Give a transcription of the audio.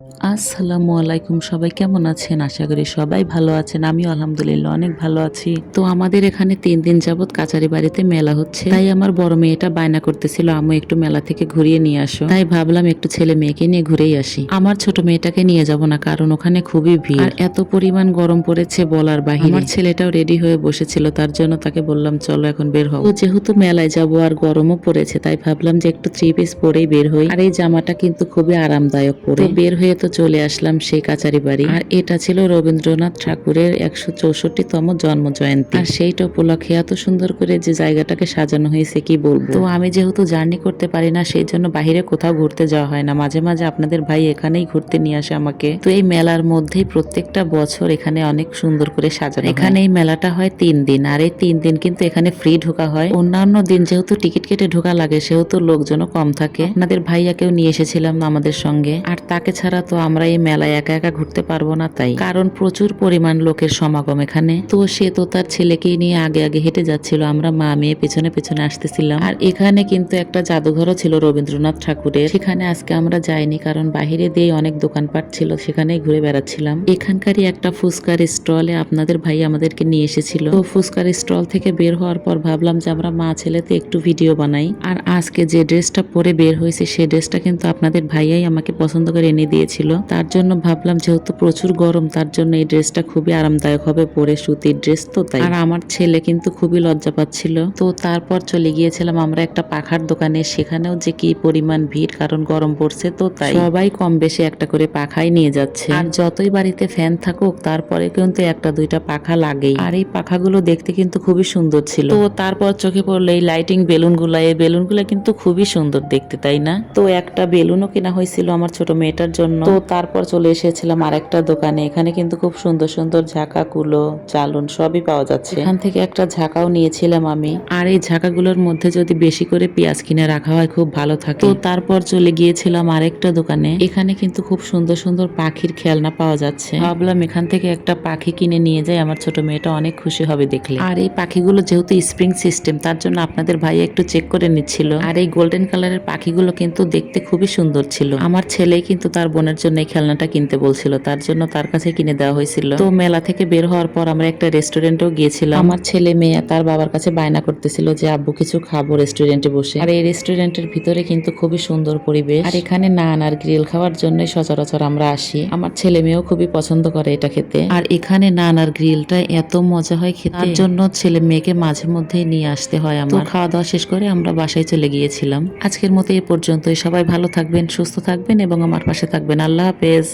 আসসালামু আলাইকুম, সবাই কেমন আছেন? আশা করি সবাই ভালো আছেন। আমিও আলহামদুলিল্লাহ অনেক ভালো আছি। তো আমাদের এখানে ৩ দিন যাবৎ কাচারি বাড়িতে মেলা হচ্ছে। তাই আমার বড় মেয়েটা বায়না করতেছিল, আম্মু একটু মেলা থেকে ঘুরিয়ে নিয়ে আসো। তাই ভাবলাম একটু ছেলে মেয়েকে নিয়ে ঘুরেই আসি। আমার ছোট মেয়েটাকে নিয়ে যাব না, কারণ ওখানে খুবই ভিড় আর এত পরিমাণ গরম পড়েছে বলার বাহিরে। আমার ছেলেটাও রেডি হয়ে বসেছিল, তার জন্য তাকে বললাম চলো এখন বের হও। তো যেহেতু মেলায় যাব আর গরমও পড়েছে, তাই ভাবলাম যে একটু 3 পিস পরেই বের হই। আর এই জামাটা কিন্তু খুবই আরামদায়ক পরে। তো বের হয়ে তো চলে আসলাম সেই কাচারি বাড়ি। আর এটা ছিল রবীন্দ্রনাথ ঠাকুরের 164তম জন্ম জয়ন্তী। আর সেইটা উপলক্ষে এত সুন্দর করে যে জায়গাটাকে সাজানো হয়েছে কি বলবো। তো আমি যেহেতু জার্নি করতে পারি না, সেই জন্য বাহিরে কোথাও ঘুরতে যাওয়া হয় না। মাঝে মাঝে আপনাদের ভাই এখানেই ঘুরতে নিয়ে আসে আমাকে। তো এই মেলার মধ্যেই প্রত্যেকটা বছর এখানে অনেক সুন্দর করে সাজানো। এখানে এই মেলাটা হয় 3 দিন, আর এই 3 দিন কিন্তু এখানে ফ্রি ঢোকা হয়। অন্যান্য দিন যেহেতু টিকিট কেটে ঢোকা লাগে, সেহেতু লোকজনও কম থাকে। আপনাদের ভাইয়াকেও নিয়ে এসেছিলাম আমাদের সঙ্গে। আর তাকে ছাড়া তো আমরা এই মেলায় একা একা ঘুরতে পারবো না, তাই কারণ প্রচুর পরিমাণ লোকের সমাগম এখানে। তো সে তো তার ছেলেকেই নিয়ে আগে আগে হেঁটে যাচ্ছিল, আমরা মা মেয়ে পেছনে পেছনে আসতেছিলাম। আর এখানে কিন্তু একটা জাদুঘরও ছিল রবীন্দ্রনাথ ঠাকুরের। সেখানে আজকে আমরা যাইনি, কারণ বাহিরে দিয়ে অনেক দোকানপাট ছিল, সেখানেই ঘুরে বেড়াচ্ছিলাম। এখানকারই একটা ফুচকার স্টলে আপনাদের ভাই আমাদেরকে নিয়ে এসেছিল। তো ফুচকার স্টল থেকে বের হওয়ার পর ভাবলাম যে আমরা মা ছেলেতে একটু ভিডিও বানাই। আর আজকে যে ড্রেসটা পরে বের হয়েছে, সেই ড্রেসটা কিন্তু আপনাদের ভাইয়াই আমাকে পছন্দ করে এনে দিয়েছিল। তার জন্য ভাবলাম যেহেতু প্রচুর গরম, তার জন্য এই ড্রেসটা খুবই আরামদায়ক হবে পরে, সুতির ড্রেস তো তাই। আর আমার ছেলে কিন্তু খুবই লজ্জা পাচ্ছিল। তো তারপর চলে গিয়েছিলাম আমরা একটা পাখার দোকানে। সেখানেও যে কি পরিমাণ ভিড়, কারণ গরম পড়ছে তো তাই সবাই কম বেশি একটা করে পাখাই নিয়ে যাচ্ছে। আর যতই বাড়িতে ফ্যান থাকুক, তারপরে কিন্তু একটা দুইটা পাখা লাগেই। আর এই পাখাগুলো দেখতে কিন্তু খুবই সুন্দর ছিল। তো তারপর চোখে পড়লো এই লাইটিং বেলুনগুলা। এই বেলুনগুলা কিন্তু খুবই সুন্দর দেখতে, তাই না? তো একটা বেলুনও কেনা হয়েছিল আমার ছোট মেয়েটার জন্য। তো তারপর চলে এসেছিলাম আরেকটা দোকানে। এখানে কিন্তু খুব সুন্দর সুন্দর ঝাঁকা, কুলো, চালুন সবই পাওয়া যাচ্ছে। এখান থেকে একটা ঝাঁকাও নিয়েছিলাম আমি। আর এই ঝাঁকাগুলোর মধ্যে যদি বেশি করে পেঁয়াজ কিনে রাখা হয়, খুব ভালো থাকে। তো তারপর চলে গিয়েছিলাম আরেকটা দোকানে। এখানে কিন্তু খুব সুন্দর সুন্দর পাখির খেলনা পাওয়া যাচ্ছে। ভাবলাম এখান থেকে একটা পাখি কিনে নিয়ে যাই, আমার ছোট মেয়েটা অনেক খুশি হবে দেখলে। আর এই পাখিগুলো যেহেতু স্প্রিং সিস্টেম, তার জন্য আপনাদের ভাই একটু চেক করে নিচ্ছিল। আর এই গোল্ডেন কালারের পাখিগুলো কিন্তু দেখতে খুবই সুন্দর ছিল। আমার ছেলেই কিন্তু তার বোনের জন্য এই খেলনাটা কিনতে বলছিল, তার জন্য তার কাছে কিনে দেওয়া হয়েছিল। তো মেলা থেকে বের হওয়ার পর আমরা একটা রেস্টুরেন্টেও গিয়েছিলাম। আমার ছেলে মেয়ে তার বাবার কাছে বায়না করতেছিল যে আব্বু কিছু খাবো রেস্টুরেন্টে বসে। আর এই রেস্টুরেন্টের ভিতরে কিন্তু খুবই সুন্দর পরিবেশ। আর এখানে নান আর গ্রিল খাওয়ার জন্যই সচরাচর আমরা আসি। আমার ছেলে মেয়েও খুবই পছন্দ করে এটা খেতে। আর এখানে নান আর গ্রিলটা এত মজা হয় খেতে, তার জন্য ছেলে মেয়েকে মাঝে মধ্যেই নিয়ে আসতে হয় আমার। তো খাওয়া দাওয়া শেষ করে আমরা বাসায় চলে গিয়েছিলাম। আজকের মতো এ পর্যন্তই। সবাই ভালো থাকবেন, সুস্থ থাকবেন এবং আমার পাশে থাকবেন। আল্লাহ হাফেজ।